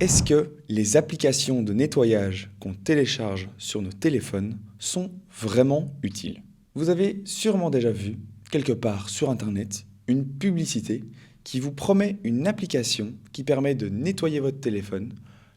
Est-ce que les applications de nettoyage qu'on télécharge sur nos téléphones sont vraiment utiles? Vous avez sûrement déjà vu, quelque part sur Internet, une publicité qui vous promet une application qui permet de nettoyer votre téléphone,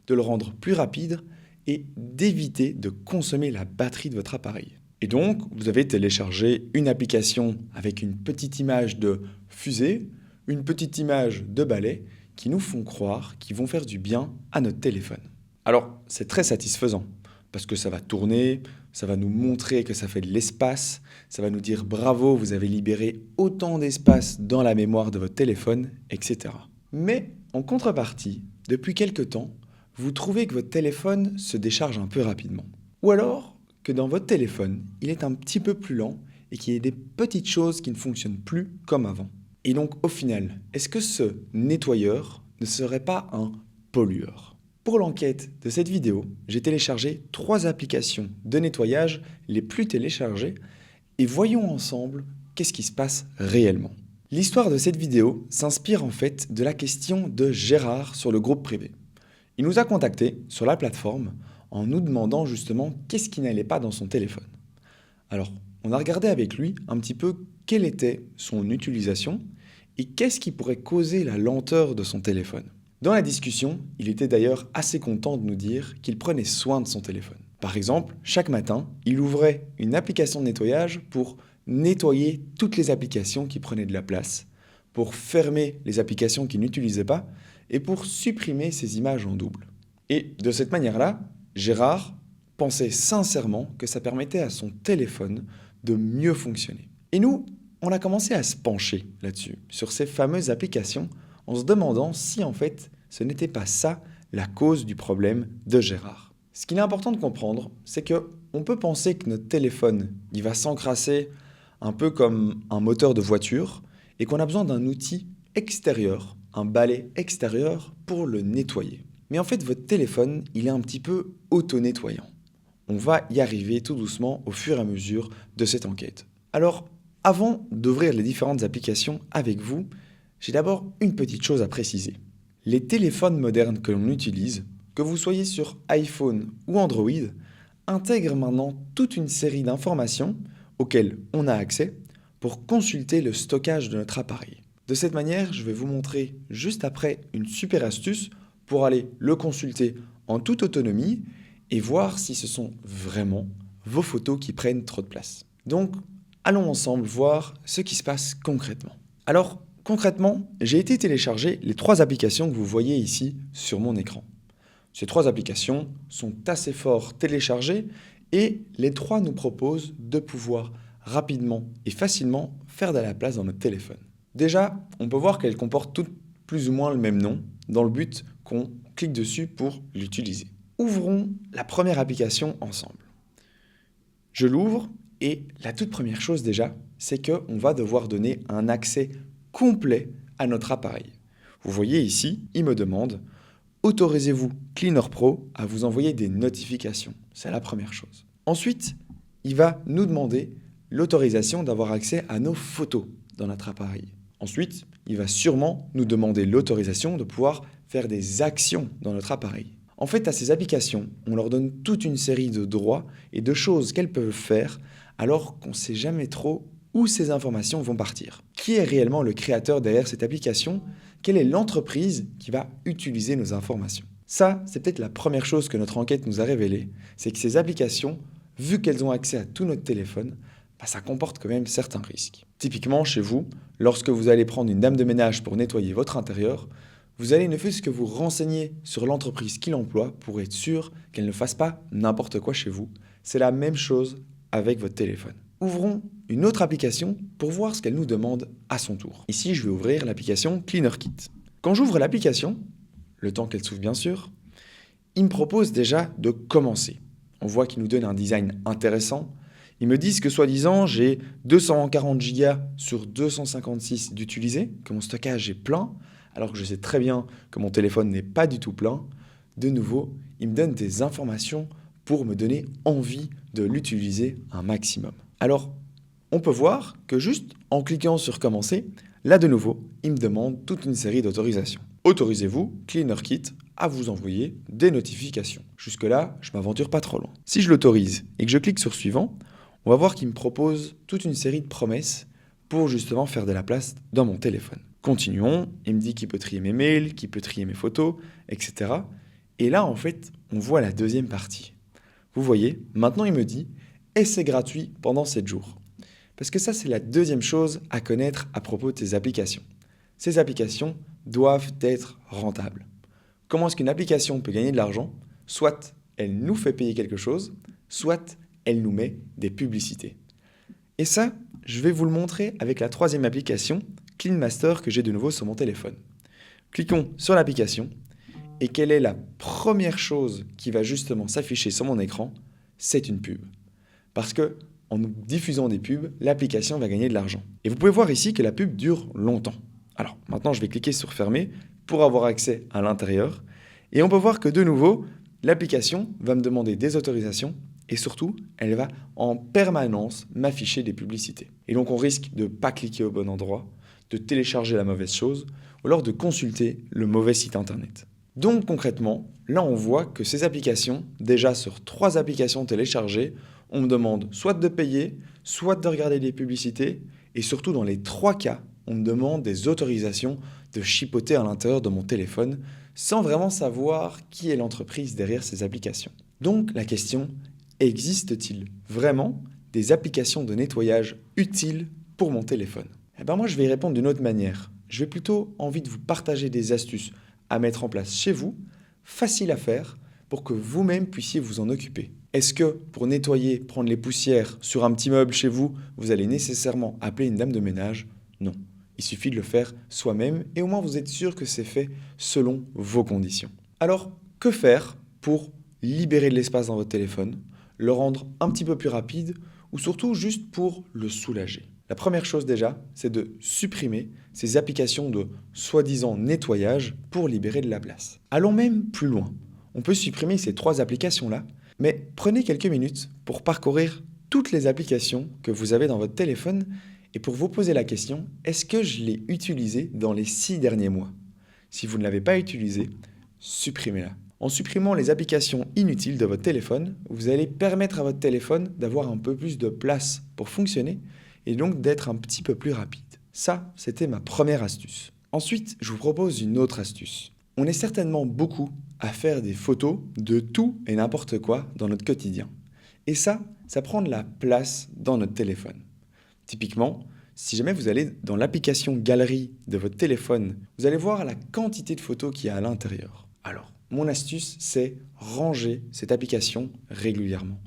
de le rendre plus rapide et d'éviter de consommer la batterie de votre appareil. Et donc, vous avez téléchargé une application avec une petite image de fusée, une petite image de balai, qui nous font croire qu'ils vont faire du bien à notre téléphone. Alors, c'est très satisfaisant, parce que ça va tourner, ça va nous montrer que ça fait de l'espace, ça va nous dire bravo, vous avez libéré autant d'espace dans la mémoire de votre téléphone, etc. Mais, en contrepartie, depuis quelque temps, vous trouvez que votre téléphone se décharge un peu rapidement. Ou alors que dans votre téléphone, il est un petit peu plus lent et qu'il y a des petites choses qui ne fonctionnent plus comme avant. Et donc, au final, est-ce que ce nettoyeur ne serait pas un pollueur? Pour l'enquête de cette vidéo, j'ai téléchargé 3 applications de nettoyage les plus téléchargées et voyons ensemble qu'est-ce qui se passe réellement. L'histoire de cette vidéo s'inspire en fait de la question de Gérard sur le groupe privé. Il nous a contactés sur la plateforme en nous demandant justement qu'est-ce qui n'allait pas dans son téléphone. Alors, on a regardé avec lui un petit peu quelle était son utilisation et qu'est-ce qui pourrait causer la lenteur de son téléphone. Dans la discussion, il était d'ailleurs assez content de nous dire qu'il prenait soin de son téléphone. Par exemple, chaque matin, il ouvrait une application de nettoyage pour nettoyer toutes les applications qui prenaient de la place, pour fermer les applications qu'il n'utilisait pas et pour supprimer ces images en double. Et de cette manière-là, Gérard pensait sincèrement que ça permettait à son téléphone de mieux fonctionner. Et nous, on a commencé à se pencher là-dessus, sur ces fameuses applications, en se demandant si en fait ce n'était pas ça la cause du problème de Gérard. Ce qu'il est important de comprendre, c'est qu'on peut penser que notre téléphone, il va s'encrasser un peu comme un moteur de voiture et qu'on a besoin d'un outil extérieur, un balai extérieur pour le nettoyer. Mais en fait, votre téléphone, il est un petit peu auto-nettoyant. On va y arriver tout doucement au fur et à mesure de cette enquête. Alors, avant d'ouvrir les différentes applications avec vous, j'ai d'abord une petite chose à préciser. Les téléphones modernes que l'on utilise, que vous soyez sur iPhone ou Android, intègrent maintenant toute une série d'informations auxquelles on a accès pour consulter le stockage de notre appareil. De cette manière, je vais vous montrer juste après une super astuce pour aller le consulter en toute autonomie et voir si ce sont vraiment vos photos qui prennent trop de place. Donc, allons ensemble voir ce qui se passe concrètement. Alors, concrètement, j'ai été télécharger les 3 applications que vous voyez ici sur mon écran. Ces 3 applications sont assez fort téléchargées et les 3 nous proposent de pouvoir rapidement et facilement faire de la place dans notre téléphone. Déjà, on peut voir qu'elles comportent toutes plus ou moins le même nom dans le but qu'on clique dessus pour l'utiliser. Ouvrons la première application ensemble. Je l'ouvre et la toute première chose déjà, c'est qu'on va devoir donner un accès complet à notre appareil. Vous voyez ici, il me demande « Autorisez-vous Cleaner Pro à vous envoyer des notifications ?» C'est la première chose. Ensuite, il va nous demander l'autorisation d'avoir accès à nos photos dans notre appareil. Ensuite, il va sûrement nous demander l'autorisation de pouvoir faire des actions dans notre appareil. En fait, à ces applications, on leur donne toute une série de droits et de choses qu'elles peuvent faire alors qu'on ne sait jamais trop où ces informations vont partir. Qui est réellement le créateur derrière cette application? Quelle est l'entreprise qui va utiliser nos informations? Ça, c'est peut-être la première chose que notre enquête nous a révélée, c'est que ces applications, vu qu'elles ont accès à tout notre téléphone, ça comporte quand même certains risques. Typiquement, chez vous, lorsque vous allez prendre une dame de ménage pour nettoyer votre intérieur, vous allez ne fût-ce que vous renseigner sur l'entreprise qui l'emploie pour être sûr qu'elle ne fasse pas n'importe quoi chez vous. C'est la même chose avec votre téléphone. Ouvrons une autre application pour voir ce qu'elle nous demande à son tour. Ici, je vais ouvrir l'application Cleaner Kit. Quand j'ouvre l'application, le temps qu'elle s'ouvre bien sûr, il me propose déjà de commencer. On voit qu'il nous donne un design intéressant. Ils me disent que soi-disant, j'ai 240 Go sur 256 d'utilisés, que mon stockage est plein, alors que je sais très bien que mon téléphone n'est pas du tout plein. De nouveau, il me donne des informations pour me donner envie de l'utiliser un maximum. Alors, on peut voir que juste en cliquant sur commencer, là de nouveau, il me demande toute une série d'autorisations. Autorisez-vous Cleaner Kit à vous envoyer des notifications. Jusque-là, je ne m'aventure pas trop loin. Si je l'autorise et que je clique sur suivant, on va voir qu'il me propose toute une série de promesses pour justement faire de la place dans mon téléphone. Continuons, il me dit qu'il peut trier mes mails, qu'il peut trier mes photos, etc. Et là, en fait, on voit la deuxième partie. Vous voyez, maintenant il me dit « et c'est gratuit pendant 7 jours ». Parce que ça, c'est la deuxième chose à connaître à propos de tes applications. Ces applications doivent être rentables. Comment est-ce qu'une application peut gagner de l'argent? Soit elle nous fait payer quelque chose, soit elle nous met des publicités. Et ça, je vais vous le montrer avec la troisième application, Clean Master, que j'ai de nouveau sur mon téléphone. Cliquons sur l'application. Et quelle est la première chose qui va justement s'afficher sur mon écran? C'est une pub. Parce que en nous diffusant des pubs, l'application va gagner de l'argent. Et vous pouvez voir ici que la pub dure longtemps. Alors maintenant, je vais cliquer sur Fermer pour avoir accès à l'intérieur. Et on peut voir que de nouveau, l'application va me demander des autorisations et surtout, elle va en permanence m'afficher des publicités. Et donc, on risque de ne pas cliquer au bon endroit, de télécharger la mauvaise chose ou alors de consulter le mauvais site internet. Donc concrètement, là on voit que ces applications, déjà sur 3 applications téléchargées, on me demande soit de payer, soit de regarder des publicités, et surtout dans les 3 cas, on me demande des autorisations de chipoter à l'intérieur de mon téléphone sans vraiment savoir qui est l'entreprise derrière ces applications. Donc la question, existe-t-il vraiment des applications de nettoyage utiles pour mon téléphone? Eh bien moi je vais y répondre d'une autre manière. Je vais plutôt envie de vous partager des astuces à mettre en place chez vous, facile à faire, pour que vous-même puissiez vous en occuper. Est-ce que pour nettoyer, prendre les poussières sur un petit meuble chez vous, vous allez nécessairement appeler une dame de ménage? Non. Il suffit de le faire soi-même et au moins vous êtes sûr que c'est fait selon vos conditions. Alors, que faire pour libérer de l'espace dans votre téléphone, le rendre un petit peu plus rapide ou surtout juste pour le soulager? La première chose déjà, c'est de supprimer ces applications de soi-disant nettoyage pour libérer de la place. Allons même plus loin. On peut supprimer ces 3 applications-là, mais prenez quelques minutes pour parcourir toutes les applications que vous avez dans votre téléphone et pour vous poser la question, est-ce que je l'ai utilisée dans les 6 derniers mois? Si vous ne l'avez pas utilisée, supprimez-la. En supprimant les applications inutiles de votre téléphone, vous allez permettre à votre téléphone d'avoir un peu plus de place pour fonctionner et donc d'être un petit peu plus rapide. Ça, c'était ma première astuce. Ensuite, je vous propose une autre astuce. On est certainement beaucoup à faire des photos de tout et n'importe quoi dans notre quotidien. Et ça prend de la place dans notre téléphone. Typiquement, si jamais vous allez dans l'application Galerie de votre téléphone, vous allez voir la quantité de photos qu'il y a à l'intérieur. Alors, mon astuce, c'est ranger cette application régulièrement.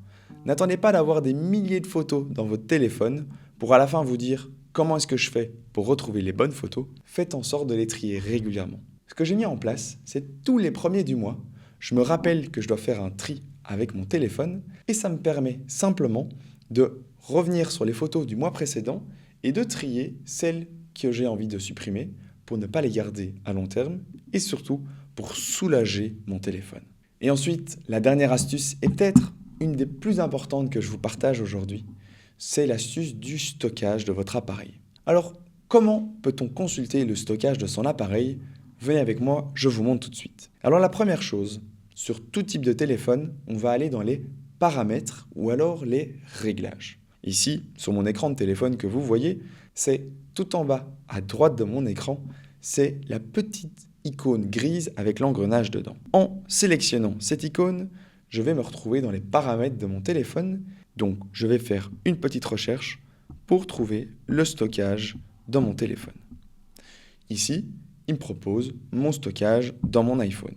N'attendez pas d'avoir des milliers de photos dans votre téléphone pour à la fin vous dire comment est-ce que je fais pour retrouver les bonnes photos. Faites en sorte de les trier régulièrement. Ce que j'ai mis en place, c'est tous les premiers du mois, je me rappelle que je dois faire un tri avec mon téléphone et ça me permet simplement de revenir sur les photos du mois précédent et de trier celles que j'ai envie de supprimer pour ne pas les garder à long terme et surtout pour soulager mon téléphone. Et ensuite, la dernière astuce est peut-être une des plus importantes que je vous partage aujourd'hui, c'est l'astuce du stockage de votre appareil. Alors, comment peut-on consulter le stockage de son appareil? Venez avec moi, je vous montre tout de suite. Alors la première chose, sur tout type de téléphone, on va aller dans les paramètres ou alors les réglages. Ici, sur mon écran de téléphone que vous voyez, c'est tout en bas à droite de mon écran, c'est la petite icône grise avec l'engrenage dedans. En sélectionnant cette icône, je vais me retrouver dans les paramètres de mon téléphone. Donc, je vais faire une petite recherche pour trouver le stockage dans mon téléphone. Ici, il me propose mon stockage dans mon iPhone.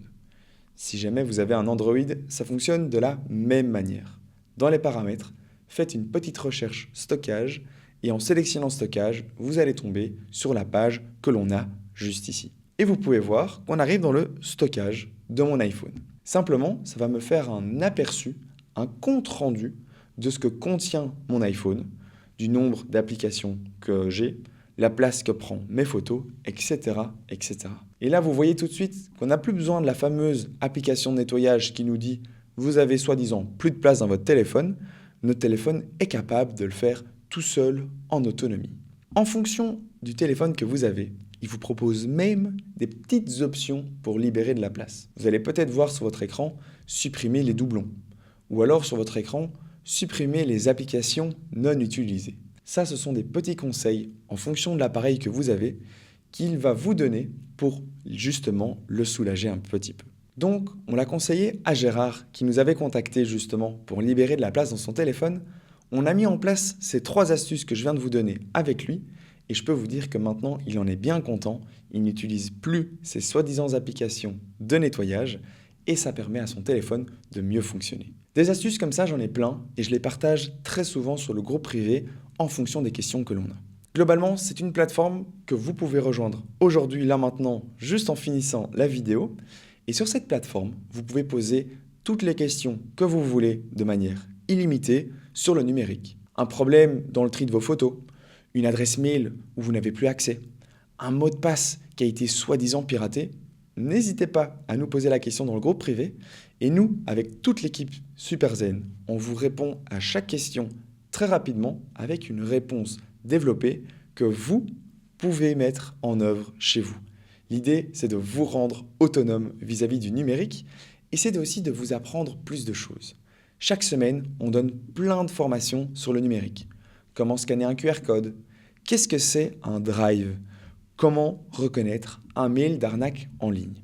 Si jamais vous avez un Android, ça fonctionne de la même manière. Dans les paramètres, faites une petite recherche stockage et en sélectionnant stockage, vous allez tomber sur la page que l'on a juste ici. Et vous pouvez voir qu'on arrive dans le stockage de mon iPhone. Simplement, ça va me faire un aperçu, un compte rendu de ce que contient mon iPhone, du nombre d'applications que j'ai, la place que prend mes photos, etc., etc. Et là, vous voyez tout de suite qu'on n'a plus besoin de la fameuse application de nettoyage qui nous dit « vous avez soi-disant plus de place dans votre téléphone ». Notre téléphone est capable de le faire tout seul en autonomie. En fonction du téléphone que vous avez, il vous propose même des petites options pour libérer de la place. Vous allez peut-être voir sur votre écran supprimer les doublons. Ou alors sur votre écran, supprimer les applications non utilisées. Ça, ce sont des petits conseils en fonction de l'appareil que vous avez qu'il va vous donner pour justement le soulager un petit peu. Donc, on l'a conseillé à Gérard qui nous avait contacté justement pour libérer de la place dans son téléphone. On a mis en place ces 3 astuces que je viens de vous donner avec lui et je peux vous dire que maintenant, il en est bien content. Il n'utilise plus ces soi-disant applications de nettoyage et ça permet à son téléphone de mieux fonctionner. Des astuces comme ça, j'en ai plein et je les partage très souvent sur le groupe privé en fonction des questions que l'on a. Globalement, c'est une plateforme que vous pouvez rejoindre aujourd'hui, là maintenant, juste en finissant la vidéo. Et sur cette plateforme, vous pouvez poser toutes les questions que vous voulez de manière illimitée sur le numérique. Un problème dans le tri de vos photos, une adresse mail où vous n'avez plus accès, un mot de passe qui a été soi-disant piraté, n'hésitez pas à nous poser la question dans le groupe privé. Et nous, avec toute l'équipe SuperZen, on vous répond à chaque question très rapidement avec une réponse développée que vous pouvez mettre en œuvre chez vous. L'idée, c'est de vous rendre autonome vis-à-vis du numérique et c'est aussi de vous apprendre plus de choses. Chaque semaine, on donne plein de formations sur le numérique. Comment scanner un QR code? Qu'est-ce que c'est un drive? Comment reconnaître un mail d'arnaque en ligne?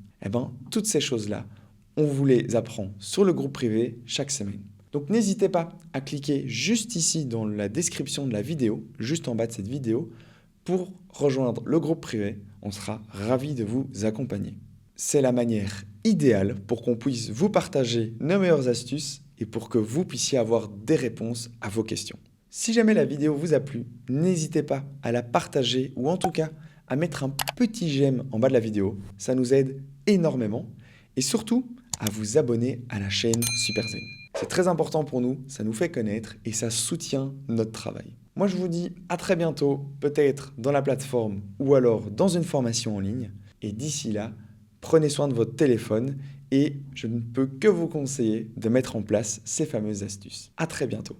Toutes ces choses-là, on vous les apprend sur le groupe privé chaque semaine. Donc n'hésitez pas à cliquer juste ici dans la description de la vidéo, juste en bas de cette vidéo, pour rejoindre le groupe privé. On sera ravis de vous accompagner. C'est la manière idéale pour qu'on puisse vous partager nos meilleures astuces et pour que vous puissiez avoir des réponses à vos questions. Si jamais la vidéo vous a plu, n'hésitez pas à la partager ou en tout cas à mettre un petit j'aime en bas de la vidéo. Ça nous aide énormément et surtout à vous abonner à la chaîne SuperZen. C'est très important pour nous, ça nous fait connaître et ça soutient notre travail. Moi, je vous dis à très bientôt, peut-être dans la plateforme ou alors dans une formation en ligne. Et d'ici là, prenez soin de votre téléphone et je ne peux que vous conseiller de mettre en place ces fameuses astuces. À très bientôt.